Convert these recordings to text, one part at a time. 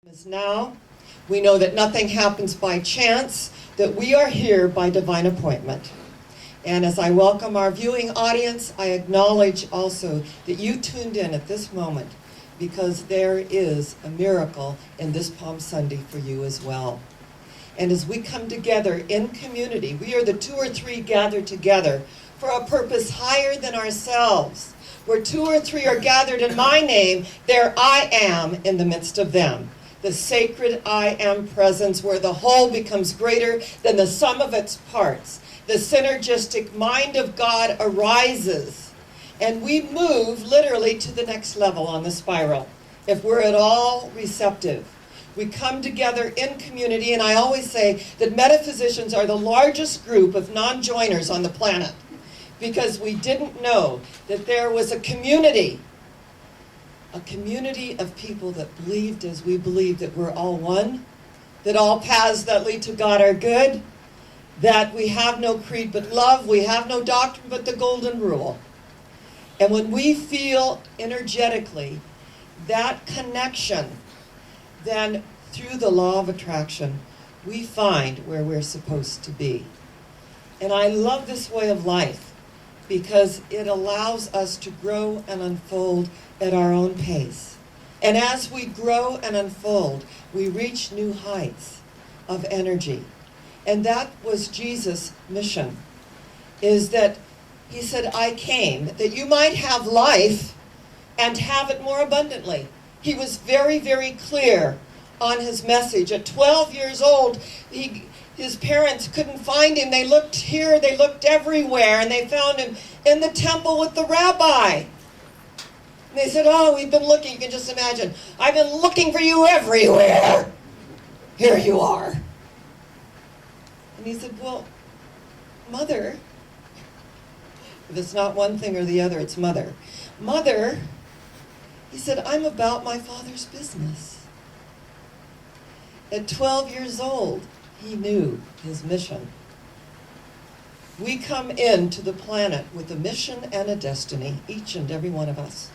Is now. We know that nothing happens by chance, that we are here by divine appointment. And as I welcome our viewing audience, I acknowledge also that you tuned in at this moment because there is a miracle in this Palm Sunday for you as well. And as we come together in community, we are the two or three gathered together for a purpose higher than ourselves. Where two or three are gathered in my name, there I am in the midst of them. The sacred I am presence where the whole becomes greater than the sum of its parts. The synergistic mind of God arises, and we move literally to the next level on the spiral. If we're at all receptive, we come together in community, and I always say that metaphysicians are the largest group of non-joiners on the planet because we didn't know that there was a community of people that believed as we believe, that we're all one, that all paths that lead to God are good, that we have no creed but love, we have no doctrine but the golden rule. And when we feel energetically that connection, then through the law of attraction, we find where we're supposed to be. And I love this way of life because it allows us to grow and unfold at our own pace. And as we grow and unfold, we reach new heights of energy. And that was Jesus' mission, is that he said, I came that you might have life and have it more abundantly. He was very, very clear on his message. At 12 years old, his parents couldn't find him. They looked here, they looked everywhere, and they found him in the temple with the rabbi. And they said, oh, we've been looking. You can just imagine. I've been looking for you everywhere. Here you are. And he said, well, Mother, if it's not one thing or the other, it's Mother. Mother, he said, I'm about my Father's business. At 12 years old, he knew his mission. We come into the planet with a mission and a destiny, each and every one of us.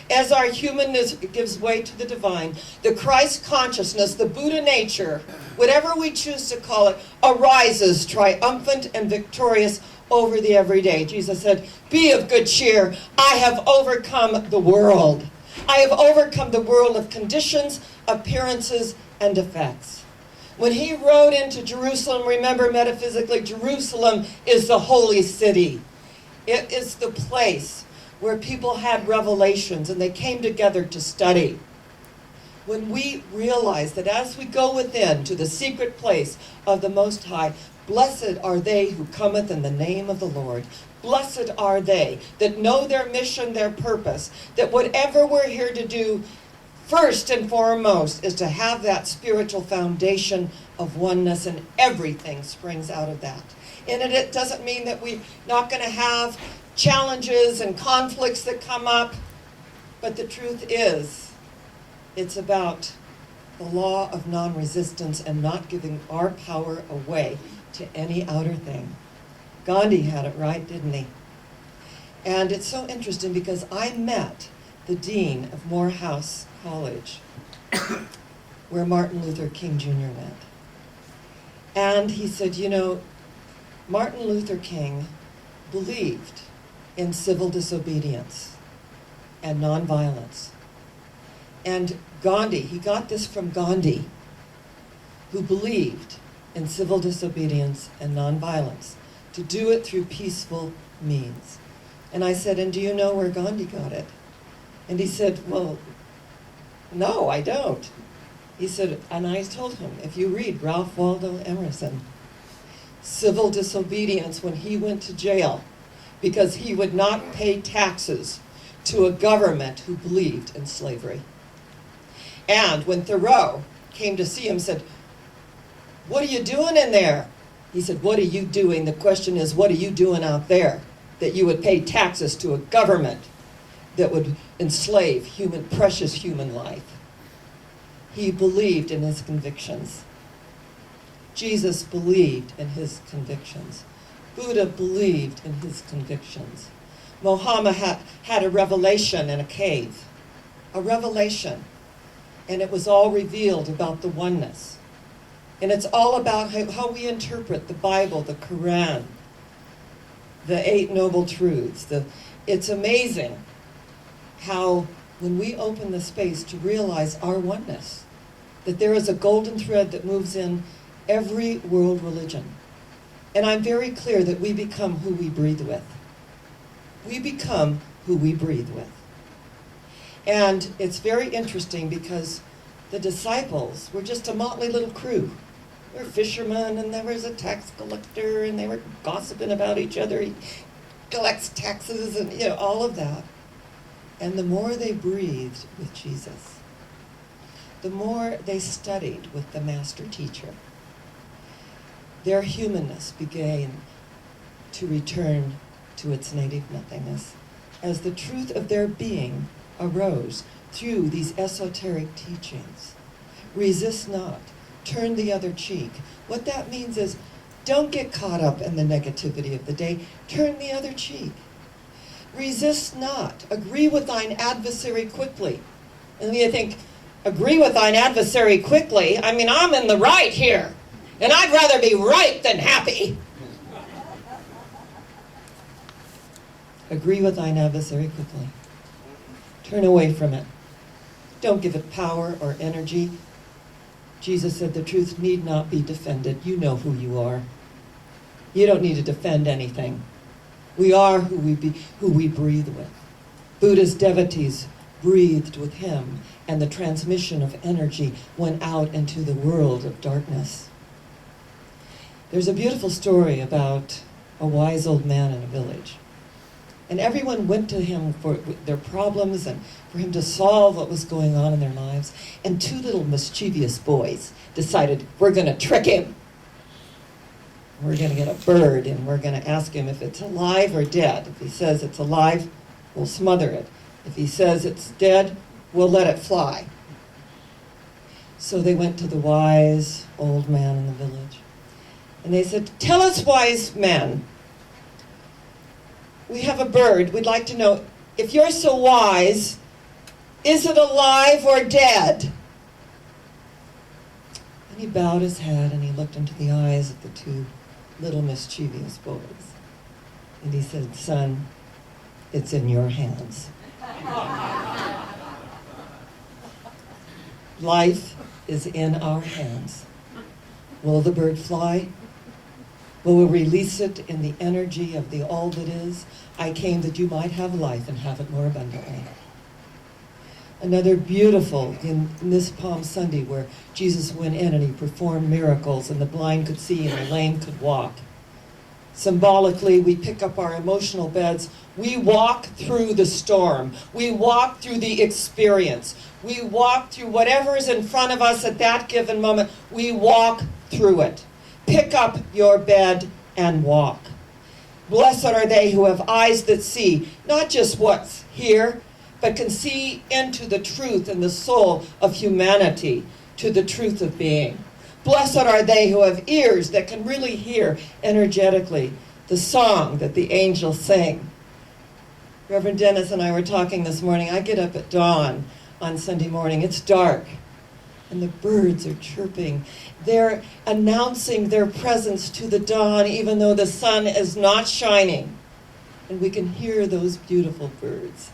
As our humanness gives way to the divine, the Christ consciousness, the Buddha nature, whatever we choose to call it, arises triumphant and victorious over the everyday. Jesus said, be of good cheer. I have overcome the world. I have overcome the world of conditions, appearances, and effects. When he rode into Jerusalem, remember metaphysically, Jerusalem is the holy city. It is the place where people had revelations and they came together to study. When we realize that as we go within to the secret place of the Most High, blessed are they who cometh in the name of the Lord. Blessed are they that know their mission, their purpose, that whatever we're here to do, first and foremost, is to have that spiritual foundation of oneness, and everything springs out of that. And it doesn't mean that we're not going to have challenges and conflicts that come up, but the truth is, it's about the law of non-resistance and not giving our power away to any outer thing. Gandhi had it right, didn't he? And it's so interesting because I met the dean of Morehouse College, where Martin Luther King Jr. went. And he said, you know, Martin Luther King believed in civil disobedience and nonviolence. And Gandhi, he got this from Gandhi, who believed in civil disobedience and nonviolence, to do it through peaceful means. And I said, and do you know where Gandhi got it? And he said, well, no, I don't. He said, and I told him, if you read Ralph Waldo Emerson, civil disobedience when he went to jail because he would not pay taxes to a government who believed in slavery. And when Thoreau came to see him, said, what are you doing in there? He said, what are you doing? The question is, what are you doing out there that you would pay taxes to a government that would enslave precious human life? He believed in his convictions. Jesus believed in his convictions. Buddha believed in his convictions. Muhammad had a revelation in a cave. A revelation. and it was all revealed about the oneness. And it's all about how we interpret the Bible, the Quran, the Eight Noble Truths. It's amazing how when we open the space to realize our oneness, that there is a golden thread that moves in every world religion. And I'm very clear that we become who we breathe with. We become who we breathe with. And it's very interesting because the disciples were just a motley little crew. They were fishermen, and there was a tax collector, and they were gossiping about each other. He collects taxes and all of that. And the more they breathed with Jesus, the more they studied with the master teacher, their humanness began to return to its native nothingness as the truth of their being arose through these esoteric teachings. Resist not, turn the other cheek. What that means is, don't get caught up in the negativity of the day, turn the other cheek. Resist not, agree with thine adversary quickly. And you think, agree with thine adversary quickly? I mean, I'm in the right here, and I'd rather be right than happy. Agree with thine adversary quickly. Turn away from it. Don't give it power or energy. Jesus said the truth need not be defended. You know who you are. You don't need to defend anything. We are who we breathe with. Buddha's devotees breathed with him, and the transmission of energy went out into the world of darkness. There's a beautiful story about a wise old man in a village. And everyone went to him for their problems and for him to solve what was going on in their lives. And two little mischievous boys decided, we're going to trick him. We're going to get a bird, and we're going to ask him if it's alive or dead. If he says it's alive, we'll smother it. If he says it's dead, we'll let it fly. So they went to the wise old man in the village. And they said, tell us, wise man, we have a bird. We'd like to know, if you're so wise, is it alive or dead? And he bowed his head and he looked into the eyes of the two little mischievous boys. And he said, son, it's in your hands. Life is in our hands. Will the bird fly? Will we release it in the energy of the all that is? I came that you might have life and have it more abundantly. Another beautiful, in this Palm Sunday, where Jesus went in and he performed miracles, and the blind could see and the lame could walk. Symbolically, we pick up our emotional beds. We walk through the storm. We walk through the experience. We walk through whatever is in front of us at that given moment. We walk through it. Pick up your bed and walk. Blessed are they who have eyes that see, not just what's here, but can see into the truth and the soul of humanity, to the truth of being. Blessed are they who have ears that can really hear energetically the song that the angels sing. Reverend Dennis and I were talking this morning. I get up at dawn on Sunday morning. It's dark, and the birds are chirping. They're announcing their presence to the dawn, even though the sun is not shining. And we can hear those beautiful birds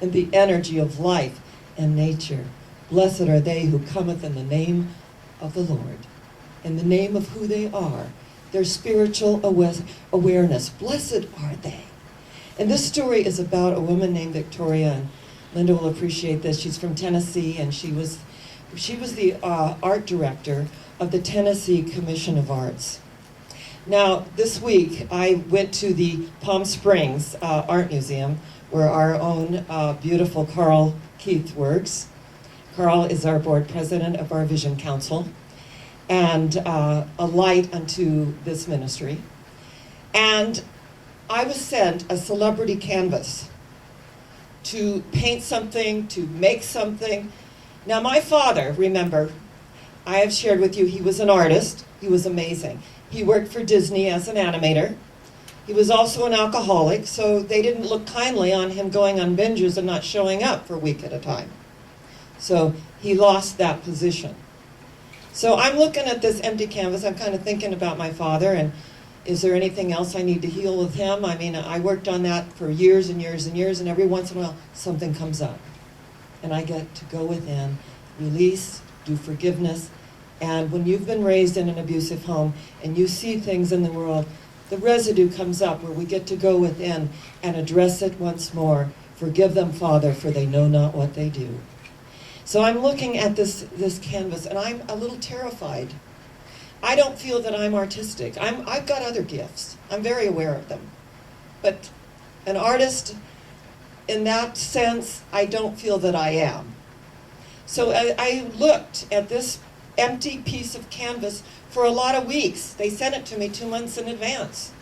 and the energy of life and nature. Blessed are they who cometh in the name of the Lord, in the name of who they are, their spiritual awareness. Blessed are they. And this story is about a woman named Victoria, and Linda will appreciate this. She's from Tennessee, and she was the art director of the Tennessee Commission of Arts. Now, this week, I went to the Palm Springs Art Museum, where our own beautiful Carl Keith works. Carl is our board president of our Vision Council, and a light unto this ministry. And I was sent a celebrity canvas to paint something, to make something. Now, my father, remember, I have shared with you, he was an artist. He was amazing. He worked for Disney as an animator. He was also an alcoholic, so they didn't look kindly on him going on binges and not showing up for a week at a time. So he lost that position. So I'm looking at this empty canvas. I'm kind of thinking about my father, and is there anything else I need to heal with him? I mean, I worked on that for years and years and years, and every once in a while something comes up. And I get to go within, release, do forgiveness. And when you've been raised in an abusive home and you see things in the world, the residue comes up where we get to go within and address it once more. Forgive them, Father, for they know not what they do. So I'm looking at this canvas, and I'm a little terrified. I don't feel that I'm artistic. I've got other gifts. I'm very aware of them. But an artist, in that sense, I don't feel that I am. So I looked at this empty piece of canvas for a lot of weeks. They sent it to me 2 months in advance.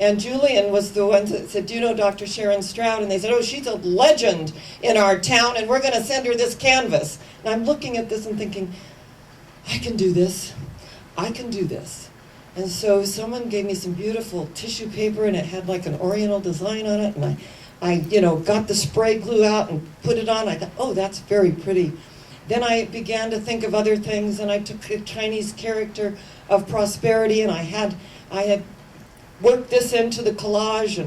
And Julian was the one that said, do you know Dr. Sharon Stroud? And they said, oh, she's a legend in our town, and we're going to send her this canvas. And I'm looking at this and thinking, I can do this. I can do this. And so someone gave me some beautiful tissue paper, and it had like an oriental design on it. And I got the spray glue out and put it on. I thought, oh, that's very pretty. Then I began to think of other things, and I took the Chinese character of prosperity, and I had worked this into the collage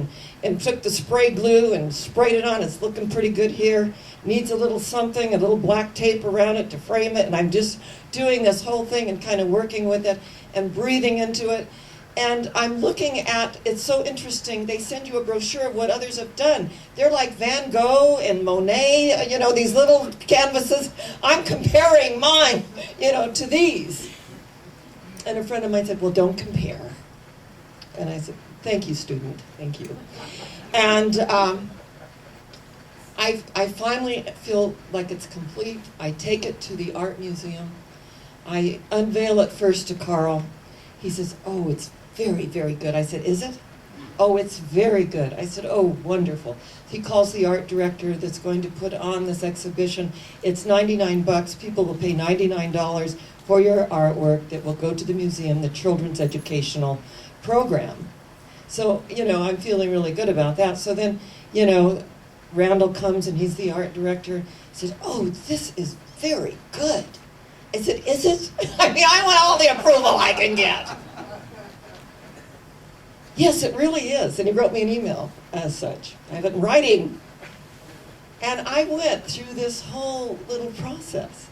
and took the spray glue and sprayed it on. It's looking pretty good here. Needs a little something, a little black tape around it to frame it, and I'm just doing this whole thing and kind of working with it and breathing into it. And I'm looking at, it's so interesting, they send you a brochure of what others have done. They're like Van Gogh and Monet, these little canvases. I'm comparing mine, to these. And a friend of mine said, well, don't compare. And I said, thank you, student, thank you. And I finally feel like it's complete. I take it to the art museum. I unveil it first to Carl. He says, oh, it's very, very good. I said, is it? Oh, it's very good. I said, oh, wonderful. He calls the art director that's going to put on this exhibition. It's $99. People will pay $99 for your artwork that will go to the museum, the children's educational program. So, I'm feeling really good about that. So then, Randall comes, and he's the art director. He says, oh, this is very good. I said, is it? I want all the approval I can get. Yes, it really is. And he wrote me an email as such. I have it in writing. And I went through this whole little process.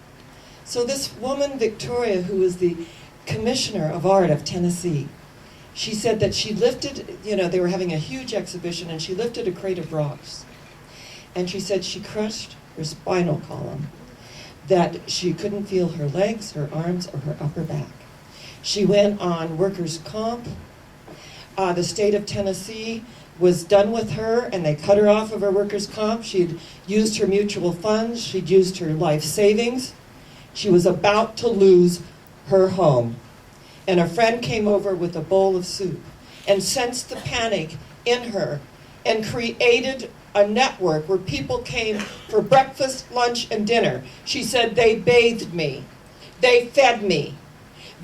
So this woman, Victoria, who was the commissioner of art of Tennessee, she said that she lifted, they were having a huge exhibition, and she lifted a crate of rocks. And she said she crushed her spinal column, that she couldn't feel her legs, her arms, or her upper back. She went on workers' comp. The state of Tennessee was done with her, and they cut her off of her workers' comp. She'd used her mutual funds. She'd used her life savings. She was about to lose her home. And a friend came over with a bowl of soup and sensed the panic in her and created a network where people came for breakfast, lunch, and dinner. She said, they bathed me. They fed me.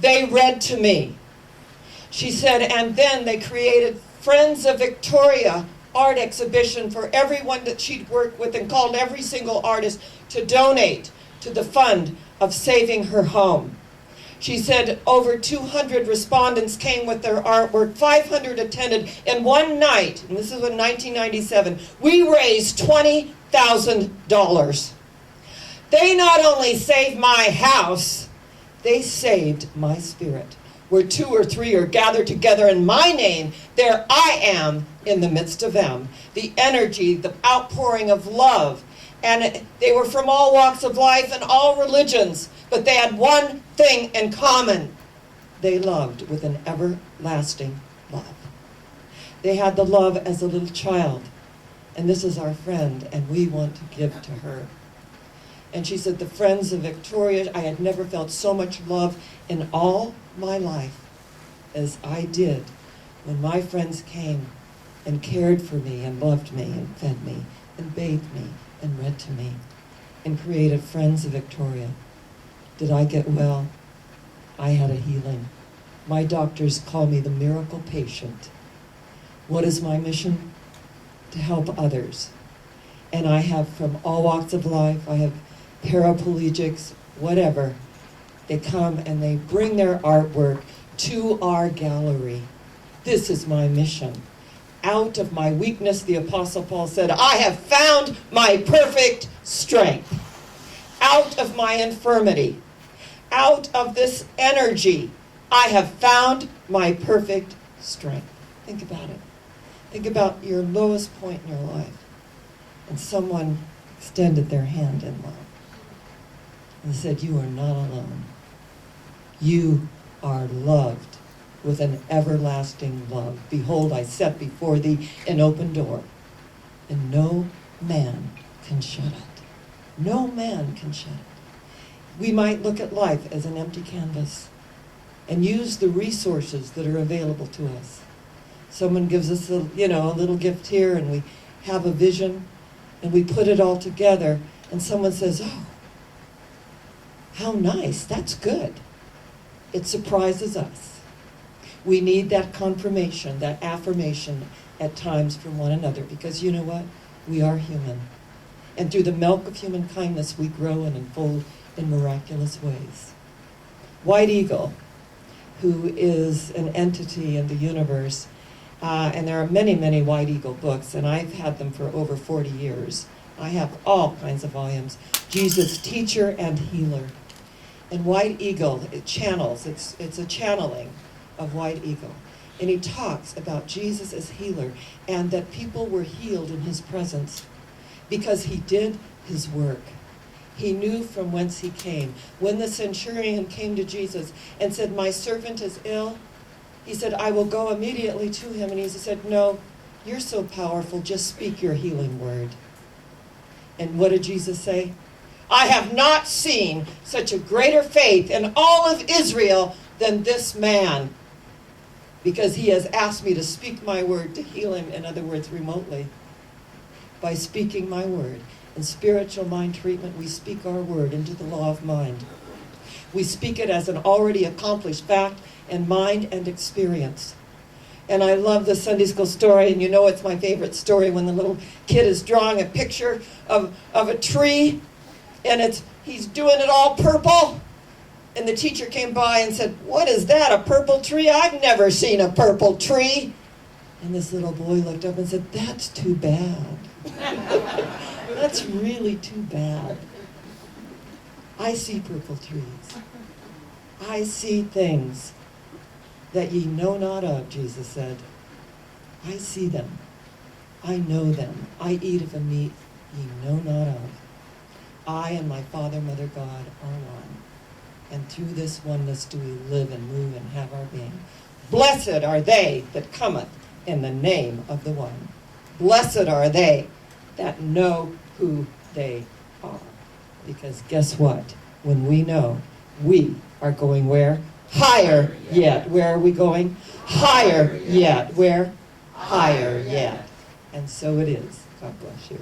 They read to me. She said, and then they created Friends of Victoria art exhibition for everyone that she'd worked with, and called every single artist to donate to the fund of saving her home. She said over 200 respondents came with their artwork, 500 attended, and one night, and this is in 1997, we raised $20,000. They not only saved my house, they saved my spirit. Where 2 or 3 are gathered together in my name, there I am in the midst of them. The energy, the outpouring of love. And they were from all walks of life and all religions, but they had one thing in common. They loved with an everlasting love. They had the love as a little child. And this is our friend, and we want to give to her. And she said, the Friends of Victoria, I had never felt so much love in all my life as I did when my friends came and cared for me and loved me and fed me and bathed me and read to me and created Friends of Victoria. Did I get well? I had a healing. My doctors call me the miracle patient. What is my mission? To help others. And I have, from all walks of life, I have paraplegics, whatever. They come and they bring their artwork to our gallery. This is my mission. Out of my weakness, the Apostle Paul said, I have found my perfect strength. Out of my infirmity, out of this energy, I have found my perfect strength. Think about it. Think about your lowest point in your life, and someone extended their hand in love and said, you are not alone. You are loved with an everlasting love. Behold, I set before thee an open door, and no man can shut it. No man can shut it. We might look at life as an empty canvas and use the resources that are available to us. Someone gives us a little gift here, and we have a vision, and we put it all together, and someone says, oh, how nice, that's good. It surprises us. We need that confirmation, that affirmation at times from one another, because you know what? We are human. And through the milk of human kindness, we grow and unfold in miraculous ways. White Eagle, who is an entity in the universe, and there are many, many White Eagle books, and I've had them for over 40 years. I have all kinds of volumes. Jesus, teacher and healer. And White Eagle, it channels, it's a channeling of White Eagle. And he talks about Jesus as healer, and that people were healed in his presence because he did his work. He knew from whence he came. When the centurion came to Jesus and said, my servant is ill, he said, I will go immediately to him. And he said, no, you're so powerful, just speak your healing word. And what did Jesus say? I have not seen such a greater faith in all of Israel than this man, because he has asked me to speak my word, to heal him, in other words, remotely. By speaking my word. In spiritual mind treatment, we speak our word into the law of mind. We speak it as an already accomplished fact in mind and experience. And I love the Sunday school story, and you know it's my favorite story, when the little kid is drawing a picture of a tree, and he's doing it all purple. And the teacher came by and said, what is that, a purple tree? I've never seen a purple tree. And this little boy looked up and said, that's too bad. That's really too bad. I see purple trees. I see things that ye know not of, Jesus said. I see them. I know them. I eat of a meat ye know not of. I and my Father, Mother, God are one. And through this oneness do we live and move and have our being. Blessed are they that cometh in the name of the one. Blessed are they that know who they are. Because guess what? When we know, we are going where? Higher yet. Where are we going? Higher yet. Where? Higher yet. And so it is. God bless you.